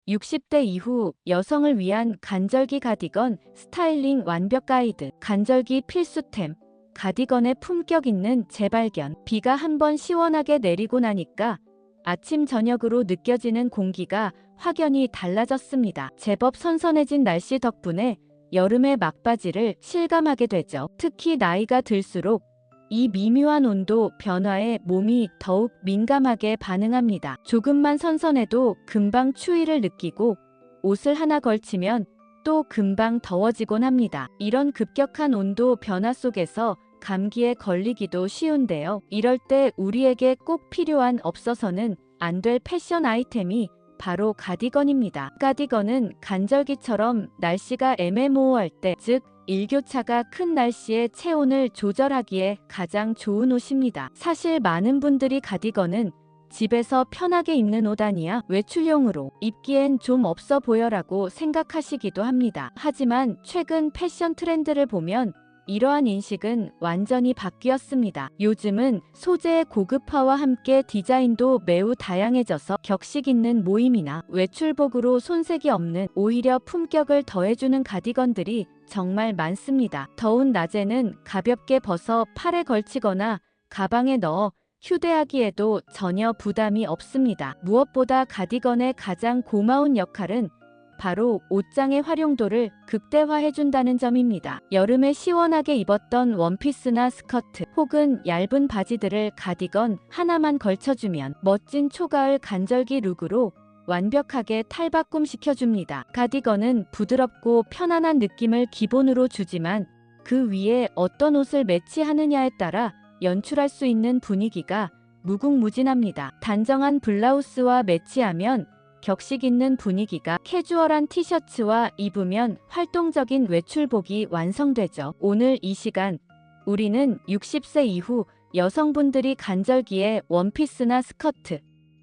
60대 이후 여성을 위한 간절기 가디건 스타일링 완벽 가이드. 간절기 필수템. 가디건의 품격 있는 재발견. 비가 한번 시원하게 내리고 나니까 아침 저녁으로 느껴지는 공기가 확연히 달라졌습니다. 제법 선선해진 날씨 덕분에 여름의 막바지를 실감하게 되죠. 특히 나이가 들수록 이 미묘한 온도 변화에 몸이 더욱 민감하게 반응합니다. 조금만 선선해도 금방 추위를 느끼고 옷을 하나 걸치면 또 금방 더워지곤 합니다. 이런 급격한 온도 변화 속에서 감기에 걸리기도 쉬운데요. 이럴 때 우리에게 꼭 필요한 없어서는 안 될 패션 아이템이 바로 가디건입니다. 가디건은 간절기처럼 날씨가 애매모호할 때, 즉 일교차가 큰 날씨에 체온을 조절하기에 가장 좋은 옷입니다. 사실 많은 분들이 가디건은 집에서 편하게 입는 옷 아니야? 외출용으로 입기엔 좀 없어 보여라고 생각하시기도 합니다. 하지만 최근 패션 트렌드를 보면 이러한 인식은 완전히 바뀌었습니다. 요즘은 소재의 고급화와 함께 디자인도 매우 다양해져서 격식 있는 모임이나 외출복으로 손색이 없는, 오히려 품격을 더해주는 가디건들이 정말 많습니다. 더운 낮에는 가볍게 벗어 팔에 걸치거나 가방에 넣어 휴대하기에도 전혀 부담이 없습니다. 무엇보다 가디건의 가장 고마운 역할은 바로 옷장의 활용도를 극대화해준다는 점입니다. 여름에 시원하게 입었던 원피스나 스커트 혹은 얇은 바지들을 가디건 하나만 걸쳐주면 멋진 초가을 간절기 룩으로 완벽하게 탈바꿈시켜줍니다. 가디건은 부드럽고 편안한 느낌을 기본으로 주지만 그 위에 어떤 옷을 매치하느냐에 따라 연출할 수 있는 분위기가 무궁무진합니다. 단정한 블라우스와 매치하면 격식 있는 분위기가, 캐주얼한 티셔츠와 입으면 활동적인 외출복이 완성되죠. 오늘 이 시간 우리는 60세 이후 여성분들이 간절기에 원피스나 스커트,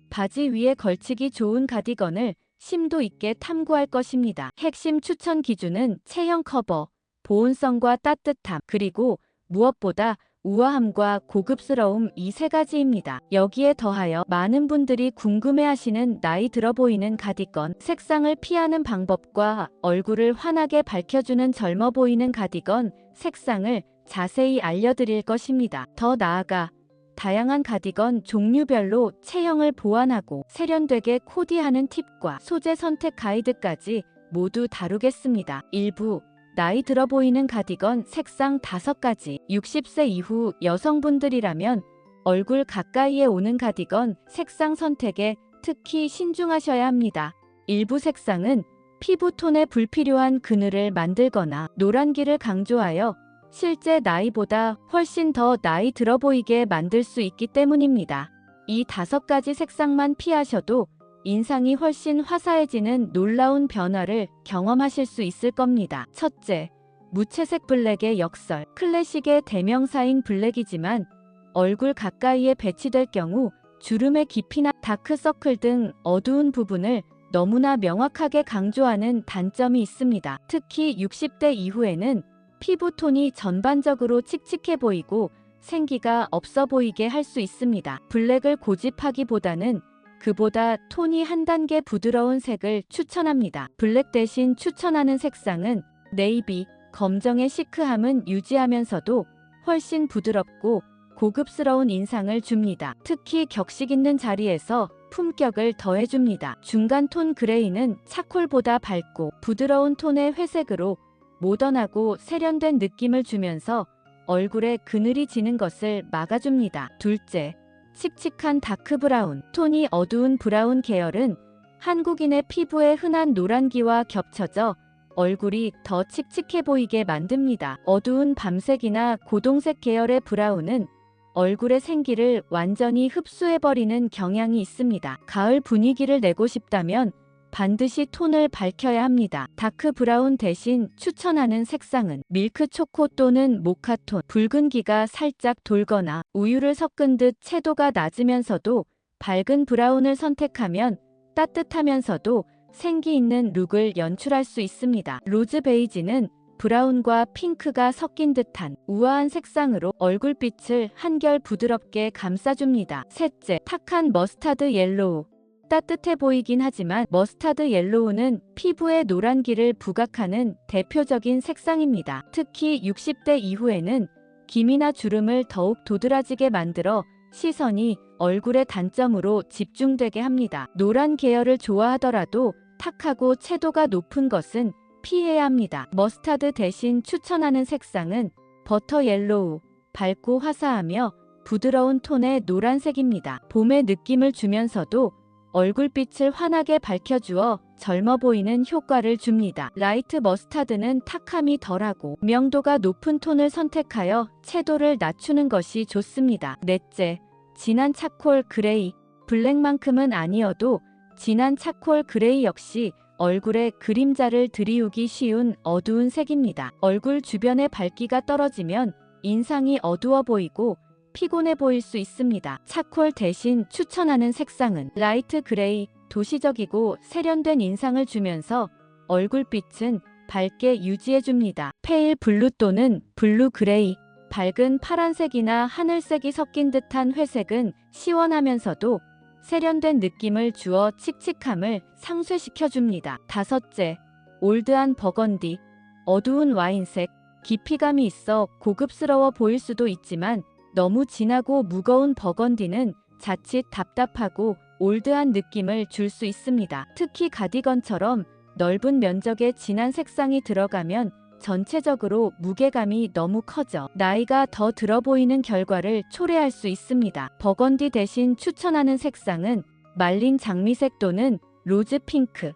바지 위에 걸치기 좋은 가디건을 심도 있게 탐구할 것입니다. 핵심 추천 기준은 체형 커버, 보온성과 따뜻함, 그리고 무엇보다 우아함과 고급스러움, 이 세 가지입니다. 여기에 더하여 많은 분들이 궁금해하시는 나이 들어 보이는 가디건, 색상을 피하는 방법과 얼굴을 환하게 밝혀주는 젊어 보이는 가디건 색상을 자세히 알려드릴 것입니다. 더 나아가 다양한 가디건 종류별로 체형을 보완하고 세련되게 코디하는 팁과 소재 선택 가이드까지 모두 다루겠습니다. 일부 나이 들어 보이는 가디건 색상 5가지. 60세 이후 여성분들이라면 얼굴 가까이에 오는 가디건 색상 선택에 특히 신중하셔야 합니다. 일부 색상은 피부톤에 불필요한 그늘을 만들거나 노란기를 강조하여 실제 나이보다 훨씬 더 나이 들어 보이게 만들 수 있기 때문입니다. 이 5가지 색상만 피하셔도 인상이 훨씬 화사해지는 놀라운 변화를 경험하실 수 있을 겁니다. 첫째, 무채색 블랙의 역설. 클래식의 대명사인 블랙이지만 얼굴 가까이에 배치될 경우 주름의 깊이나 다크서클 등 어두운 부분을 너무나 명확하게 강조하는 단점이 있습니다. 특히 60대 이후에는 피부톤이 전반적으로 칙칙해 보이고 생기가 없어 보이게 할 수 있습니다. 블랙을 고집하기보다는 그보다 톤이 한 단계 부드러운 색을 추천합니다. 블랙 대신 추천하는 색상은 네이비, 검정의 시크함은 유지하면서도 훨씬 부드럽고 고급스러운 인상을 줍니다. 특히 격식 있는 자리에서 품격을 더해줍니다. 중간 톤 그레이는 차콜보다 밝고 부드러운 톤의 회색으로 모던하고 세련된 느낌을 주면서 얼굴에 그늘이 지는 것을 막아줍니다. 둘째, 칙칙한 다크 브라운. 톤이 어두운 브라운 계열은 한국인의 피부에 흔한 노란기와 겹쳐져 얼굴이 더 칙칙해 보이게 만듭니다. 어두운 밤색이나 고동색 계열의 브라운은 얼굴의 생기를 완전히 흡수해버리는 경향이 있습니다. 가을 분위기를 내고 싶다면 반드시 톤을 밝혀야 합니다. 다크 브라운 대신 추천하는 색상은 밀크 초코 또는 모카톤. 붉은기가 살짝 돌거나 우유를 섞은 듯 채도가 낮으면서도 밝은 브라운을 선택하면 따뜻하면서도 생기 있는 룩을 연출할 수 있습니다. 로즈 베이지는 브라운과 핑크가 섞인 듯한 우아한 색상으로 얼굴빛을 한결 부드럽게 감싸줍니다. 셋째, 탁한 머스타드 옐로우. 따뜻해 보이긴 하지만 머스타드 옐로우는 피부에 노란기를 부각하는 대표적인 색상입니다. 특히 60대 이후에는 기미나 주름을 더욱 도드라지게 만들어 시선이 얼굴의 단점으로 집중되게 합니다. 노란 계열을 좋아하더라도 탁하고 채도가 높은 것은 피해야 합니다. 머스타드 대신 추천하는 색상은 버터 옐로우, 밝고 화사하며 부드러운 톤의 노란색입니다. 봄의 느낌을 주면서도 얼굴빛을 환하게 밝혀주어 젊어 보이는 효과를 줍니다. 라이트 머스타드는 탁함이 덜하고 명도가 높은 톤을 선택하여 채도를 낮추는 것이 좋습니다. 넷째, 진한 차콜 그레이. 블랙만큼은 아니어도 진한 차콜 그레이 역시 얼굴에 그림자를 드리우기 쉬운 어두운 색입니다. 얼굴 주변의 밝기가 떨어지면 인상이 어두워 보이고 피곤해 보일 수 있습니다. 차콜 대신 추천하는 색상은 라이트 그레이. 도시적이고 세련된 인상을 주면서 얼굴빛은 밝게 유지해줍니다. 페일 블루 또는 블루 그레이. 밝은 파란색이나 하늘색이 섞인 듯한 회색은 시원하면서도 세련된 느낌을 주어 칙칙함을 상쇄시켜줍니다. 다섯째, 올드한 버건디. 어두운 와인색. 깊이감이 있어 고급스러워 보일 수도 있지만 너무 진하고 무거운 버건디는 자칫 답답하고 올드한 느낌을 줄 수 있습니다. 특히 가디건처럼 넓은 면적에 진한 색상이 들어가면 전체적으로 무게감이 너무 커져 나이가 더 들어 보이는 결과를 초래할 수 있습니다. 버건디 대신 추천하는 색상은 말린 장미색 또는 로즈 핑크.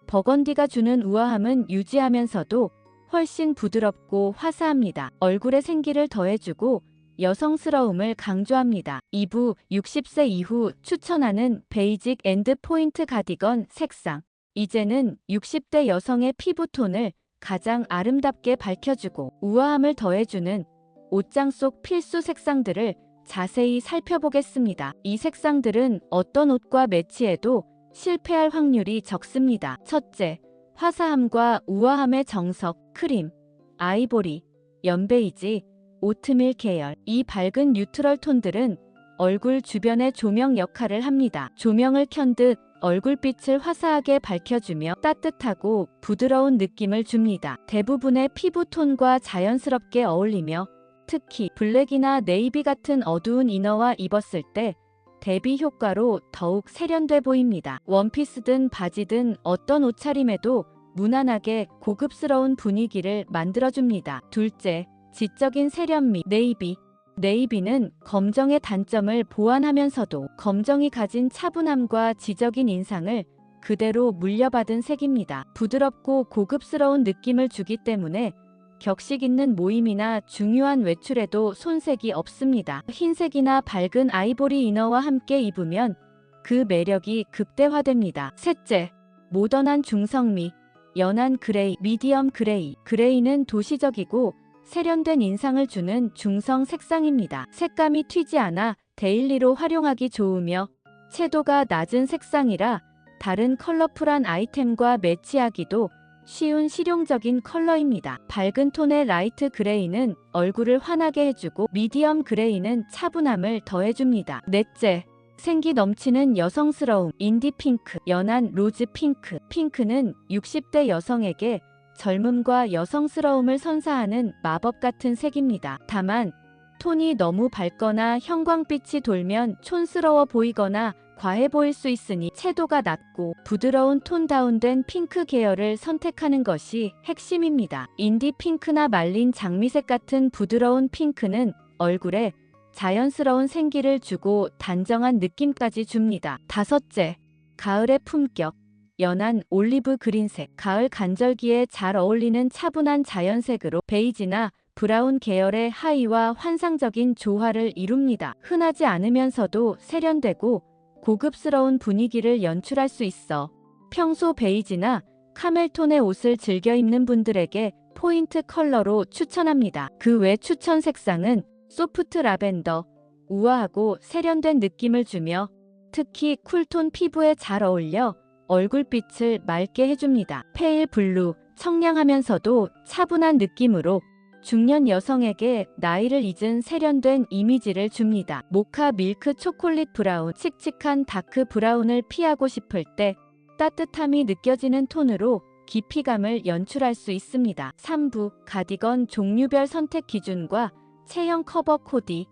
버건디가 주는 우아함은 유지하면서도 훨씬 부드럽고 화사합니다. 얼굴에 생기를 더해주고 여성스러움을 강조합니다. 2부 60세 이후 추천하는 베이직 앤드 포인트 가디건 색상. 이제는 60대 여성의 피부톤을 가장 아름답게 밝혀주고 우아함을 더해주는 옷장 속 필수 색상들을 자세히 살펴보겠습니다. 이 색상들은 어떤 옷과 매치해도 실패할 확률이 적습니다. 첫째, 화사함과 우아함의 정석, 크림, 아이보리, 연베이지, 오트밀 계열. 이 밝은 뉴트럴 톤들은 얼굴 주변의 조명 역할을 합니다. 조명을 켠 듯 얼굴빛을 화사하게 밝혀주며 따뜻하고 부드러운 느낌을 줍니다. 대부분의 피부톤과 자연스럽게 어울리며 특히 블랙이나 네이비 같은 어두운 이너와 입었을 때 대비 효과로 더욱 세련돼 보입니다. 원피스든 바지든 어떤 옷차림에도 무난하게 고급스러운 분위기를 만들어줍니다. 둘째, 지적인 세련미. 네이비. 네이비는 검정의 단점을 보완하면서도 검정이 가진 차분함과 지적인 인상을 그대로 물려받은 색입니다. 부드럽고 고급스러운 느낌을 주기 때문에 격식 있는 모임이나 중요한 외출에도 손색이 없습니다. 흰색이나 밝은 아이보리 이너와 함께 입으면 그 매력이 극대화됩니다. 셋째, 모던한 중성미. 연한 그레이, 미디엄 그레이. 그레이는 도시적이고 세련된 인상을 주는 중성 색상입니다. 색감이 튀지 않아 데일리로 활용하기 좋으며 채도가 낮은 색상이라 다른 컬러풀한 아이템과 매치하기도 쉬운 실용적인 컬러입니다. 밝은 톤의 라이트 그레이는 얼굴을 환하게 해주고 미디엄 그레이는 차분함을 더해줍니다. 넷째, 생기 넘치는 여성스러움. 인디 핑크. 연한 로즈 핑크. 핑크는 60대 여성에게 젊음과 여성스러움을 선사하는 마법 같은 색입니다. 다만 톤이 너무 밝거나 형광빛이 돌면 촌스러워 보이거나 과해 보일 수 있으니 채도가 낮고 부드러운 톤 다운된 핑크 계열을 선택하는 것이 핵심입니다. 인디 핑크나 말린 장미색 같은 부드러운 핑크는 얼굴에 자연스러운 생기를 주고 단정한 느낌까지 줍니다. 다섯째, 가을의 품격. 연한 올리브 그린색. 가을 간절기에 잘 어울리는 차분한 자연색으로 베이지나 브라운 계열의 하의와 환상적인 조화를 이룹니다. 흔하지 않으면서도 세련되고 고급스러운 분위기를 연출할 수 있어 평소 베이지나 카멜톤의 옷을 즐겨 입는 분들에게 포인트 컬러로 추천합니다. 그 외 추천 색상은 소프트 라벤더. 우아하고 세련된 느낌을 주며 특히 쿨톤 피부에 잘 어울려 얼굴빛을 맑게 해줍니다. 페일 블루. 청량하면서도 차분한 느낌으로 중년 여성에게 나이를 잊은 세련된 이미지를 줍니다. 모카 밀크 초콜릿 브라운, 칙칙한 다크 브라운을 피하고 싶을 때 따뜻함이 느껴지는 톤으로 깊이감을 연출할 수 있습니다. 3부 가디건 종류별 선택 기준과 체형 커버 코디.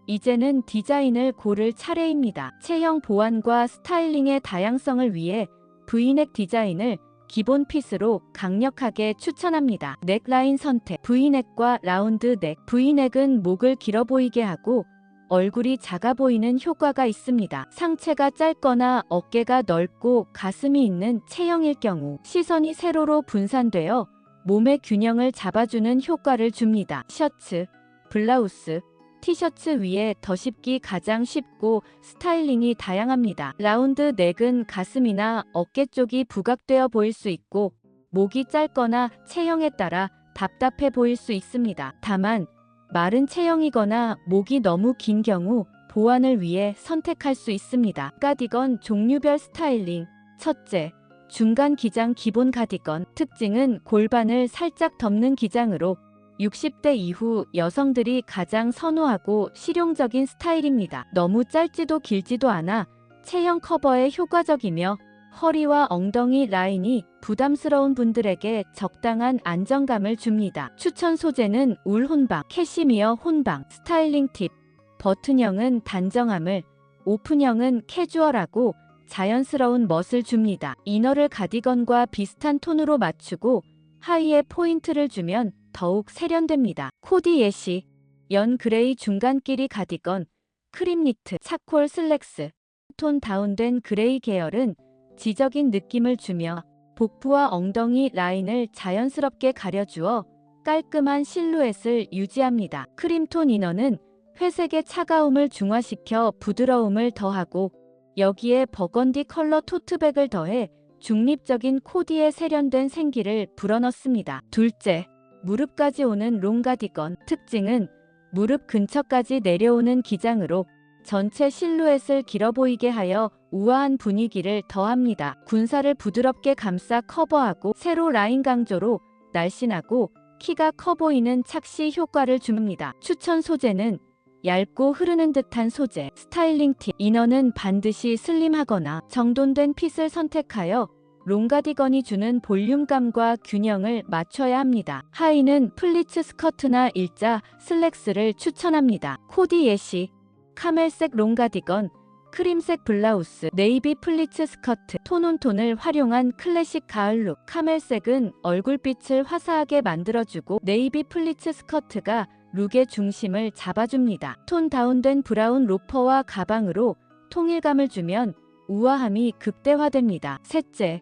이제는 디자인을 고를 차례입니다. 체형 보완과 스타일링의 다양성을 위해 V넥 디자인을 기본 핏으로 강력하게 추천합니다. 넥라인 선택. V넥과 라운드 넥. V넥은 목을 길어 보이게 하고 얼굴이 작아 보이는 효과가 있습니다. 상체가 짧거나 어깨가 넓고 가슴이 있는 체형일 경우 시선이 세로로 분산되어 몸의 균형을 잡아주는 효과를 줍니다. 셔츠, 블라우스, 티셔츠 위에 덧입기 가장 쉽고 스타일링이 다양합니다. 라운드 넥은 가슴이나 어깨 쪽이 부각되어 보일 수 있고 목이 짧거나 체형에 따라 답답해 보일 수 있습니다. 다만 마른 체형이거나 목이 너무 긴 경우 보완을 위해 선택할 수 있습니다. 가디건 종류별 스타일링. 첫째, 중간 기장 기본 가디건. 특징은 골반을 살짝 덮는 기장으로 60대 이후 여성들이 가장 선호하고 실용적인 스타일입니다. 너무 짧지도 길지도 않아 체형 커버에 효과적이며 허리와 엉덩이 라인이 부담스러운 분들에게 적당한 안정감을 줍니다. 추천 소재는 울 혼방, 캐시미어 혼방. 스타일링 팁. 버튼형은 단정함을, 오픈형은 캐주얼하고 자연스러운 멋을 줍니다. 이너를 가디건과 비슷한 톤으로 맞추고 하의에 포인트를 주면 더욱 세련됩니다. 코디 예시. 연 그레이 중간 길이 가디건, 크림 니트, 차콜 슬랙스. 톤 다운된 그레이 계열은 지적인 느낌을 주며 복부와 엉덩이 라인을 자연스럽게 가려주어 깔끔한 실루엣을 유지합니다. 크림톤 이너는 회색의 차가움을 중화시켜 부드러움을 더하고 여기에 버건디 컬러 토트백을 더해 중립적인 코디에 세련된 생기를 불어넣습니다. 둘째, 무릎까지 오는 롱 가디건. 특징은 무릎 근처까지 내려오는 기장으로 전체 실루엣을 길어 보이게 하여 우아한 분위기를 더합니다. 군살을 부드럽게 감싸 커버하고 세로 라인 강조로 날씬하고 키가 커 보이는 착시 효과를 줍니다. 추천 소재는 얇고 흐르는 듯한 소재. 스타일링 팁. 이너는 반드시 슬림하거나 정돈된 핏을 선택하여 롱가디건이 주는 볼륨감과 균형을 맞춰야 합니다. 하의는 플리츠 스커트나 일자 슬랙스를 추천합니다. 코디 예시. 카멜색 롱가디건, 크림색 블라우스, 네이비 플리츠 스커트. 톤온톤을 활용한 클래식 가을룩. 카멜색은 얼굴빛을 화사하게 만들어주고 네이비 플리츠 스커트가 룩의 중심을 잡아줍니다. 톤 다운된 브라운 로퍼와 가방으로 통일감을 주면 우아함이 극대화됩니다. 셋째,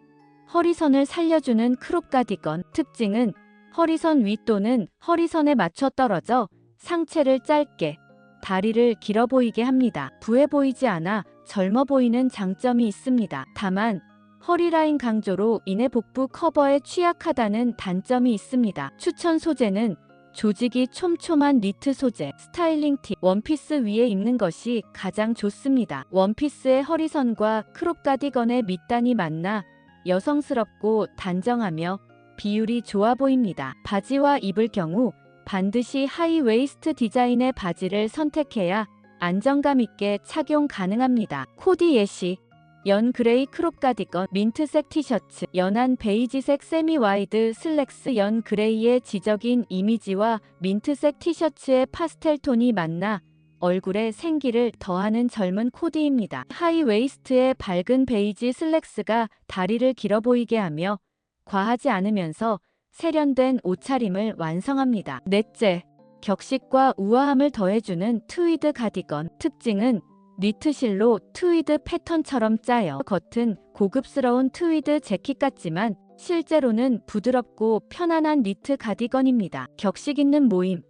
허리선을 살려주는 크롭 가디건. 특징은 허리선 위 또는 허리선에 맞춰 떨어져 상체를 짧게, 다리를 길어 보이게 합니다. 부해 보이지 않아 젊어 보이는 장점이 있습니다. 다만 허리 라인 강조로 인해 복부 커버에 취약하다는 단점이 있습니다. 추천 소재는 조직이 촘촘한 니트 소재. 스타일링 팁. 원피스 위에 입는 것이 가장 좋습니다. 원피스의 허리선과 크롭 가디건의 밑단이 만나 여성스럽고 단정하며 비율이 좋아 보입니다. 바지와 입을 경우 반드시 하이 웨이스트 디자인의 바지를 선택해야 안정감 있게 착용 가능합니다. 코디 예시. 연 그레이 크롭 가디건, 민트색 티셔츠, 연한 베이지색 세미 와이드 슬랙스. 연 그레이의 지적인 이미지와 민트색 티셔츠의 파스텔 톤이 만나 얼굴에 생기를 더하는 젊은 코디입니다. 하이 웨이스트의 밝은 베이지 슬랙스가 다리를 길어 보이게 하며 과하지 않으면서 세련된 옷차림을 완성합니다. 넷째, 격식과 우아함을 더해주는 트위드 가디건. 특징은 니트실로 트위드 패턴처럼 짜여 겉은 고급스러운 트위드 재킷 같지만 실제로는 부드럽고 편안한 니트 가디건입니다. 격식 있는 모임,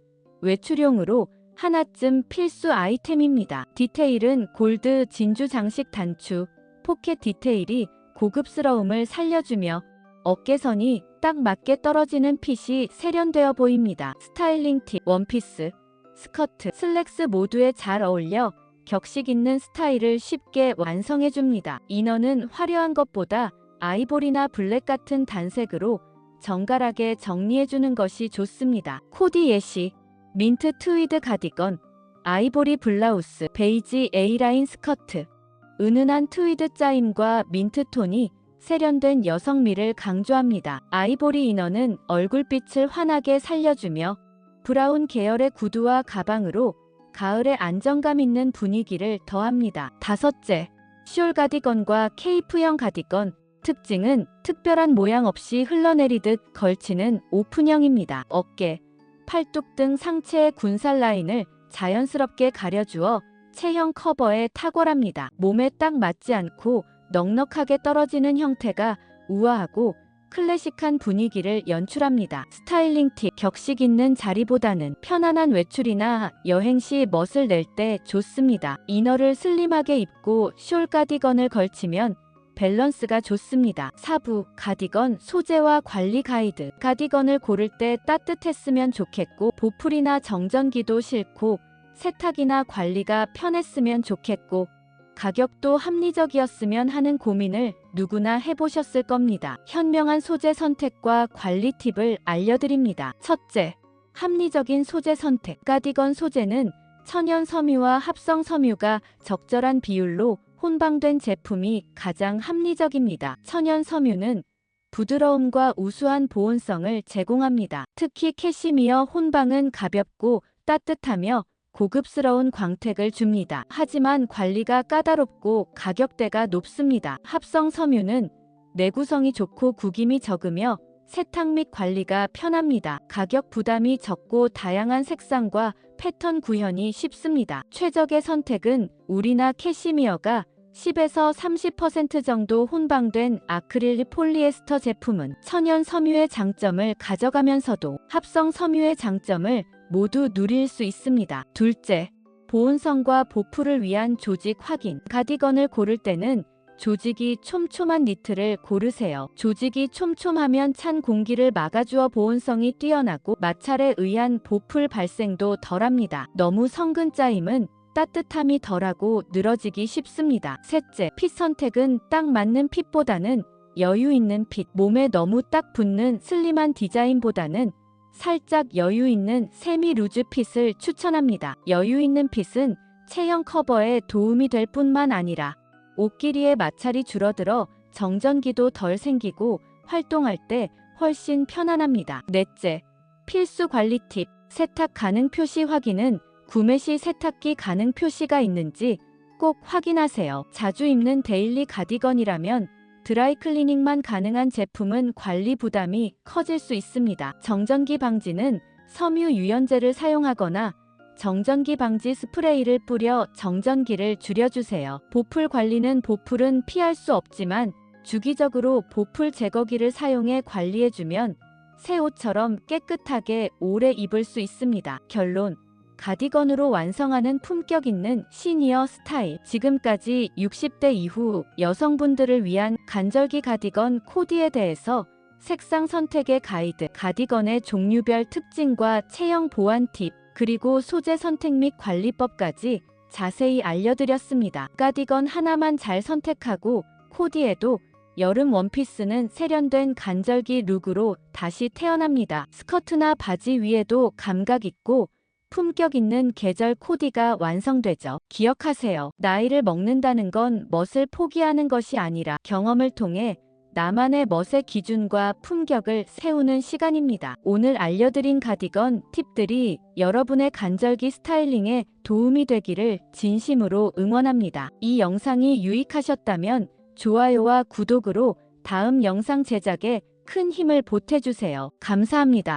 외출용으로 하나쯤 필수 아이템입니다. 디테일은 골드 진주 장식 단추, 포켓 디테일이 고급스러움을 살려주며 어깨선이 딱 맞게 떨어지는 핏이 세련되어 보입니다. 스타일링 팁. 원피스, 스커트, 슬랙스 모두에 잘 어울려 격식 있는 스타일을 쉽게 완성해줍니다. 이너는 화려한 것보다 아이보리나 블랙 같은 단색으로 정갈하게 정리해주는 것이 좋습니다. 코디 예시 민트 트위드 가디건, 아이보리 블라우스, 베이지 A라인 스커트. 은은한 트위드 짜임과 민트 톤이 세련된 여성미를 강조합니다. 아이보리 이너는 얼굴빛을 환하게 살려주며 브라운 계열의 구두와 가방으로 가을의 안정감 있는 분위기를 더합니다. 다섯째, 숄 가디건과 케이프형 가디건. 특징은 특별한 모양 없이 흘러내리듯 걸치는 오픈형입니다. 어깨, 팔뚝 등 상체의 군살 라인을 자연스럽게 가려주어 체형 커버에 탁월합니다. 몸에 딱 맞지 않고 넉넉하게 떨어지는 형태가 우아하고 클래식한 분위기를 연출합니다. 스타일링 팁, 격식 있는 자리보다는 편안한 외출이나 여행 시 멋을 낼 때 좋습니다. 이너를 슬림하게 입고 숄 가디건을 걸치면 밸런스가 좋습니다. 사부, 가디건 소재와 관리 가이드. 가디건을 고를 때 따뜻했으면 좋겠고 보풀이나 정전기도 싫고 세탁이나 관리가 편했으면 좋겠고 가격도 합리적이었으면 하는 고민을 누구나 해보셨을 겁니다. 현명한 소재 선택과 관리 팁을 알려드립니다. 첫째, 합리적인 소재 선택. 가디건 소재는 천연 섬유와 합성 섬유가 적절한 비율로 혼방된 제품이 가장 합리적입니다. 천연 섬유는 부드러움과 우수한 보온성을 제공합니다. 특히 캐시미어 혼방은 가볍고 따뜻하며 고급스러운 광택을 줍니다. 하지만 관리가 까다롭고 가격대가 높습니다. 합성 섬유는 내구성이 좋고 구김이 적으며 세탁 및 관리가 편합니다. 가격 부담이 적고 다양한 색상과 패턴 구현이 쉽습니다. 최적의 선택은 울이나 캐시미어가 10에서 30% 정도 혼방된 아크릴 폴리에스터 제품은 천연 섬유의 장점을 가져가면서도 합성 섬유의 장점을 모두 누릴 수 있습니다. 둘째, 보온성과 보풀을 위한 조직 확인. 가디건을 고를 때는 조직이 촘촘한 니트를 고르세요. 조직이 촘촘하면 찬 공기를 막아주어 보온성이 뛰어나고 마찰에 의한 보풀 발생도 덜합니다. 너무 성근 짜임은 따뜻함이 덜하고 늘어지기 쉽습니다. 셋째, 핏 선택은 딱 맞는 핏보다는 여유 있는 핏. 몸에 너무 딱 붙는 슬림한 디자인보다는 살짝 여유 있는 세미 루즈 핏을 추천합니다. 여유 있는 핏은 체형 커버에 도움이 될 뿐만 아니라 옷 길이의 마찰이 줄어들어 정전기도 덜 생기고 활동할 때 훨씬 편안합니다. 넷째, 필수 관리 팁. 세탁 가능 표시 확인은 구매 시 세탁기 가능 표시가 있는지 꼭 확인하세요. 자주 입는 데일리 가디건이라면 드라이 클리닝만 가능한 제품은 관리 부담이 커질 수 있습니다. 정전기 방지는 섬유 유연제를 사용하거나 정전기 방지 스프레이를 뿌려 정전기를 줄여주세요. 보풀 관리는 보풀은 피할 수 없지만 주기적으로 보풀 제거기를 사용해 관리해주면 새 옷처럼 깨끗하게 오래 입을 수 있습니다. 결론, 가디건으로 완성하는 품격 있는 시니어 스타일. 지금까지 60대 이후 여성분들을 위한 간절기 가디건 코디에 대해서 색상 선택의 가이드, 가디건의 종류별 특징과 체형 보완 팁, 그리고 소재 선택 및 관리법까지 자세히 알려드렸습니다. 가디건 하나만 잘 선택하고 코디해도 여름 원피스는 세련된 간절기 룩으로 다시 태어납니다. 스커트나 바지 위에도 감각 있고 품격 있는 계절 코디가 완성되죠. 기억하세요. 나이를 먹는다는 건 멋을 포기하는 것이 아니라 경험을 통해 나만의 멋의 기준과 품격을 세우는 시간입니다. 오늘 알려드린 가디건 팁들이 여러분의 간절기 스타일링에 도움이 되기를 진심으로 응원합니다. 이 영상이 유익하셨다면 좋아요와 구독으로 다음 영상 제작에 큰 힘을 보태주세요. 감사합니다.